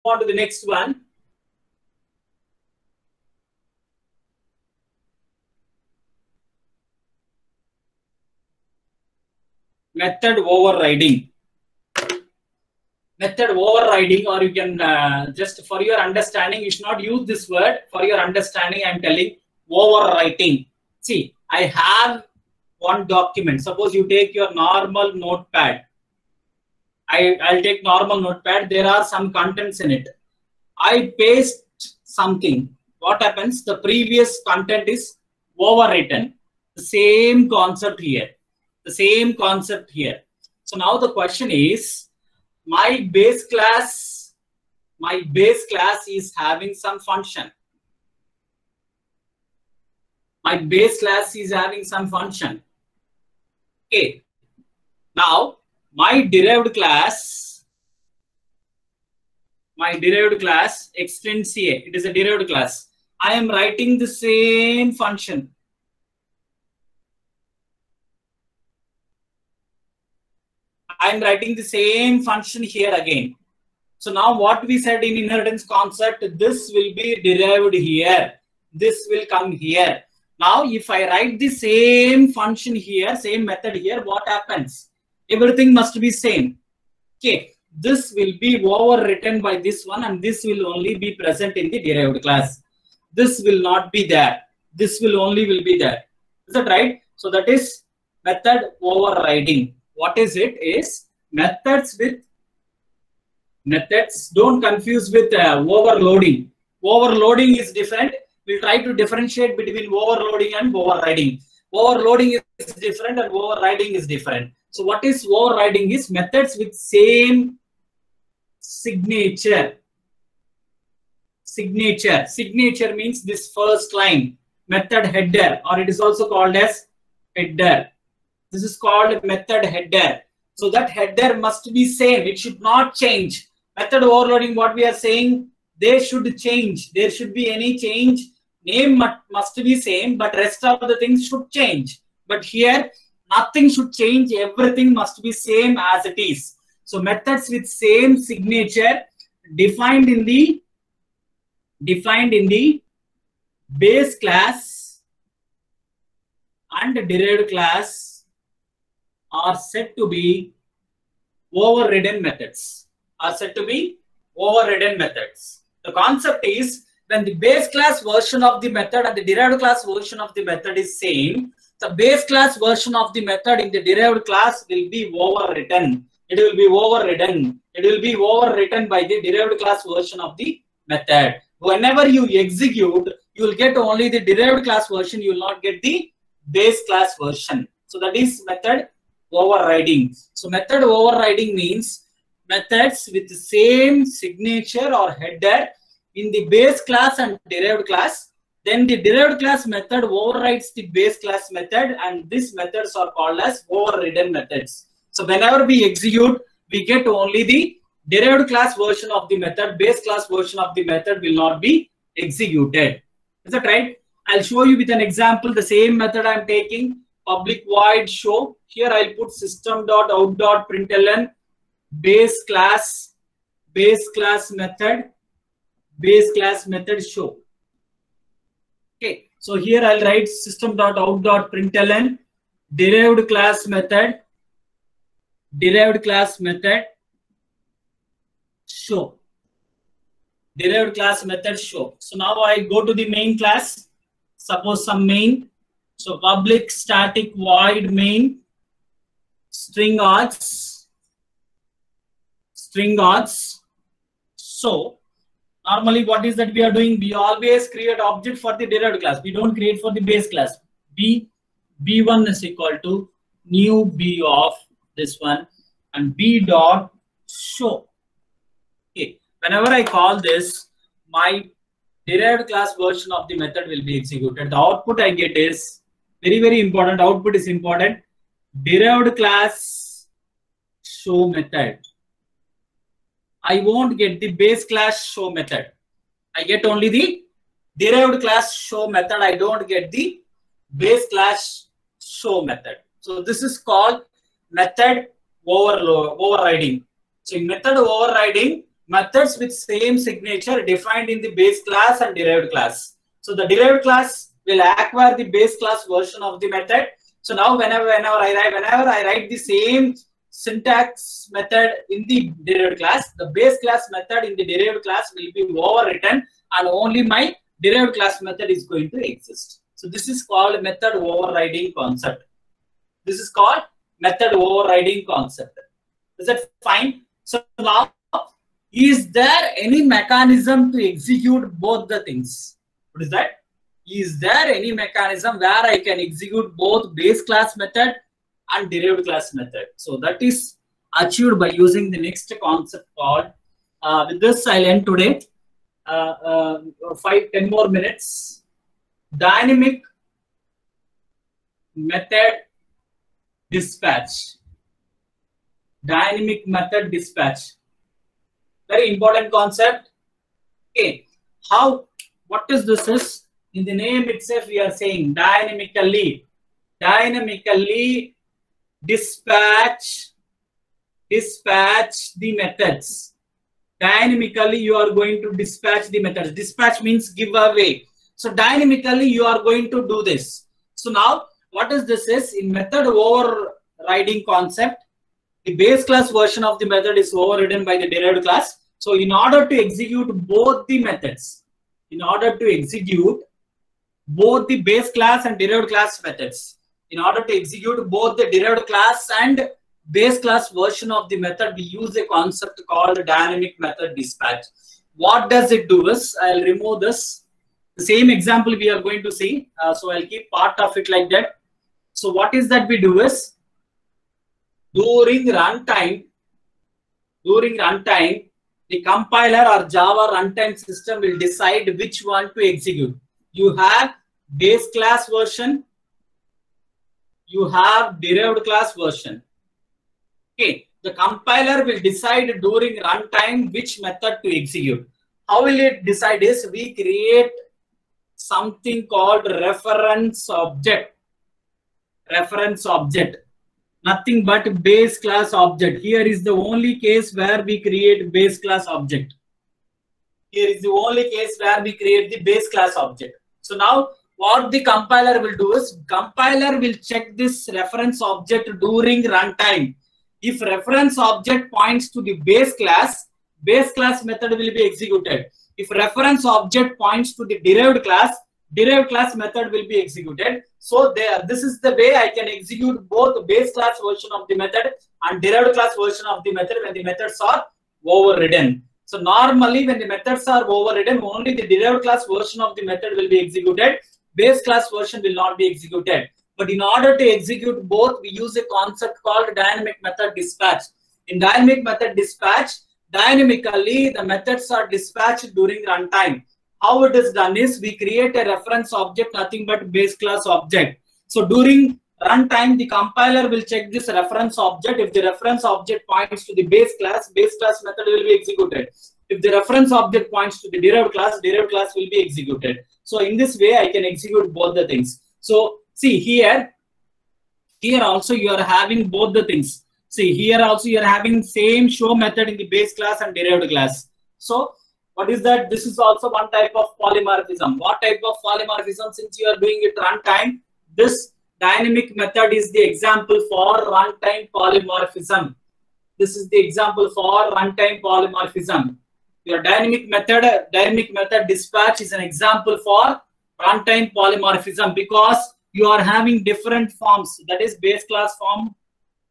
on to the next one. Method overriding. Method overriding, or you can just for your understanding, you should not use this word. For your understanding, I am telling overwriting. See, I have one document. Suppose you take your normal notepad. I'll take normal notepad. There are some contents in it. I paste something. What happens? The previous content is overwritten. The same concept here. The same concept here. So now the question is, my base class is having some function. My base class is having some function. Okay. Now, my derived class extends here. It is a derived class. I am writing the same function. I am writing the same function here again. So now what we said in inheritance concept, this will be derived here. This will come here. Now, if I write the same function here, same method here, what happens? Everything must be same. Okay, this will be overwritten by this one, and this will only be present in the derived class. This will not be there. This will only be there. Is that right? So that is method overriding. What is it? Is methods. Don't confuse with overloading. Overloading is different. We'll try to differentiate between overloading and overriding. Overloading is different and overriding is different. So what is overriding is methods with same signature. Signature means this first line, method header, or it is also called as header. This is called method header. So that header must be same. It should not change. Method overloading, what we are saying, they should change. There should be any change. Name must be same, but rest of the things should change. But here, nothing should change. Everything must be same as it is. So methods with same signature defined in the base class and derived class are said to be overridden methods. The concept is, when the base class version of the method and the derived class version of the method is same, the base class version of the method in the derived class will be overwritten. It will be overridden. It will be overwritten by the derived class version of the method. Whenever you execute, you will get only the derived class version. You will not get the base class version. So that is method overriding. So method overriding means methods with the same signature or header in the base class and derived class. Then the derived class method overrides the base class method, and these methods are called as overridden methods. So whenever we execute, we get only the derived class version of the method. Base class version of the method will not be executed. Is that right? I'll show you with an example. The same method I'm taking, public void show. Here I'll put system.out.println base class method show. Okay, so here I'll write system.out.println derived class method show. Derived class method show. So now I go to the main class. Suppose some main. So public static void main string odds. So normally what is that we are doing? We always create object for the derived class. We don't create for the base class. B1 is equal to new B of this one and B dot show. Okay. Whenever I call this, my derived class version of the method will be executed. The output I get is very important. Output is important. Derived class show method. I won't get the base class show method. I get only the derived class show method. I don't get the base class show method. So this is called method overriding. So in method overriding, methods with same signature defined in the base class and derived class. So the derived class will acquire the base class version of the method. So now whenever I write the same syntax method in the derived class, the base class method in the derived class will be overwritten and only my derived class method is going to exist. So this is called method overriding concept. This is called method overriding concept. Is that fine? So now, is there any mechanism to execute both the things? What is that? Is there any mechanism where I can execute both base class method and derived class method? So that is achieved by using the next concept called, with this I'll end today, 10 more minutes. Dynamic method dispatch. Dynamic method dispatch. Very important concept. Okay, what is this is? In the name itself, we are saying dynamically dispatch the methods. Dynamically, you are going to dispatch the methods. Dispatch means give away. So dynamically, you are going to do this. So now, what is this is? In method overriding concept, the base class version of the method is overridden by the derived class. So in order to execute both the methods, in order to execute both the base class and derived class methods, in order to execute both the derived class and base class version of the method, we use a concept called dynamic method dispatch. What does it do is, I'll remove this. The same example we are going to see. So I'll keep part of it like that. So what is that we do is, during runtime, the compiler or Java runtime system will decide which one to execute. You have base class version, you have derived class version. Okay, the compiler will decide during runtime which method to execute. How will it decide is, we create something called reference object. Reference object. Nothing but base class object. Here is the only case where we create base class object. Here is the only case where we create the base class object. So now what the compiler will do is, compiler will check this reference object during runtime. If reference object points to the base class method will be executed. If reference object points to the derived class method will be executed. So this is the way I can execute both base class version of the method and derived class version of the method when the methods are overridden. So normally when the methods are overridden, only the derived class version of the method will be executed. Base class version will not be executed. But in order to execute both, we use a concept called dynamic method dispatch. In dynamic method dispatch, dynamically the methods are dispatched during runtime. How it is done is, we create a reference object, nothing but base class object. So during runtime, the compiler will check this reference object. If the reference object points to the base class method will be executed. If the reference object points to the derived class will be executed. So in this way, I can execute both the things. So see here also you are having both the things. See, here also you are having same show method in the base class and derived class. So what is that? This is also one type of polymorphism. What type of polymorphism? Since you are doing it runtime, this dynamic method is the example for runtime polymorphism. This is the example for runtime polymorphism. Your dynamic method dispatch is an example for runtime polymorphism, because you are having different forms, that is base class form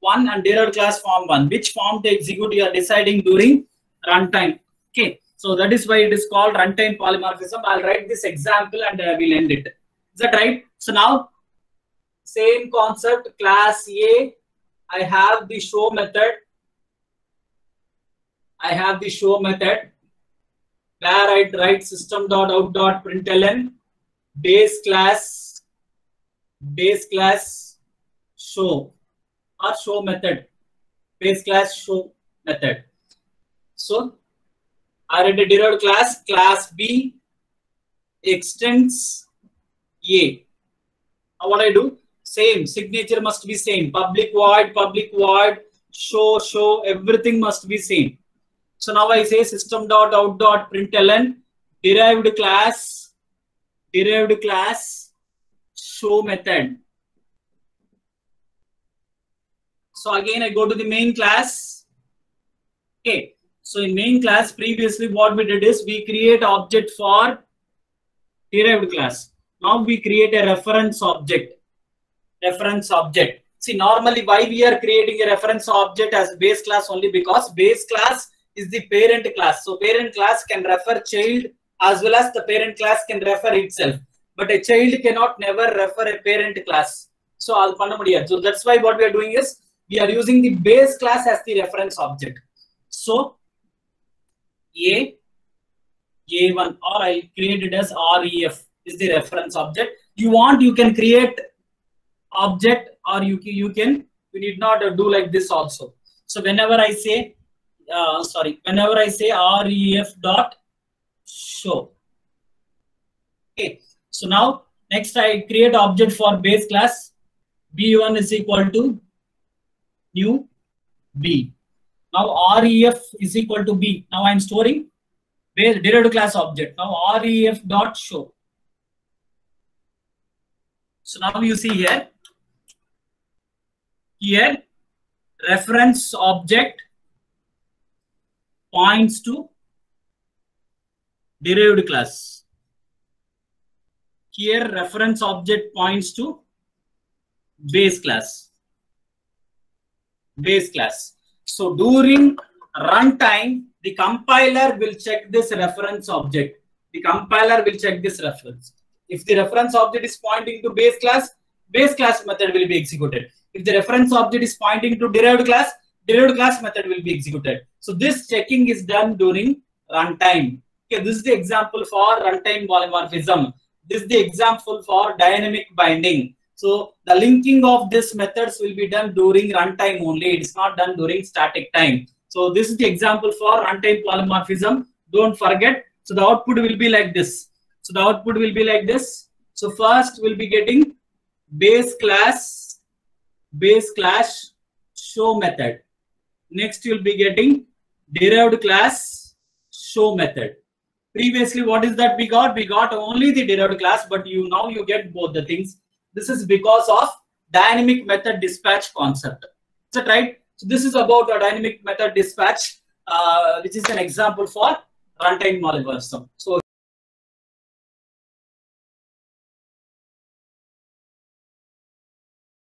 1 and derived class form 1. Which form to execute you are deciding during runtime. Okay, so that is why it is called runtime polymorphism. I'll write this example and I will end it. Is that right? So now, same concept, class A, I have the show method. Where I write system.out.println base class show or show method, base class show method. So I write a derived class B extends A. Now what I do? Same, signature must be same. Public void, show, everything must be same. So now I say system.out.println derived class show method. So again, I go to the main class. Okay. So in main class, previously what we did is we create object for derived class. Now we create a reference object. See, normally why we are creating a reference object as base class only because base class is the parent class. So parent class can refer child as well as the parent class can refer itself. But a child cannot never refer a parent class. So I'll so that's why what we are doing is we are using the base class as the reference object. So A1 or I'll create it as REF is the reference object. You want, you can create object or you need not do like this also. So whenever I say ref dot show. Okay. So now next I create object for base class. B1 is equal to new B. Now ref is equal to B. Now I'm storing base derived class object. Now ref dot show. So now you see here reference object points to derived class. Here reference object points to base class. So during runtime, the compiler will check this reference object. If the reference object is pointing to base class method will be executed. If the reference object is pointing to derived class method will be executed. So this checking is done during runtime. Okay, this is the example for runtime polymorphism. This is the example for dynamic binding. So the linking of these methods will be done during runtime only. It is not done during static time. So this is the example for runtime polymorphism. Don't forget. So the output will be like this. So first we'll be getting base class show method. Next you'll be getting derived class show method. Previously, what is that we got? We got only the derived class, but now you get both the things. This is because of dynamic method dispatch concept. Is that right? So this is about a dynamic method dispatch, which is an example for runtime polymorphism. So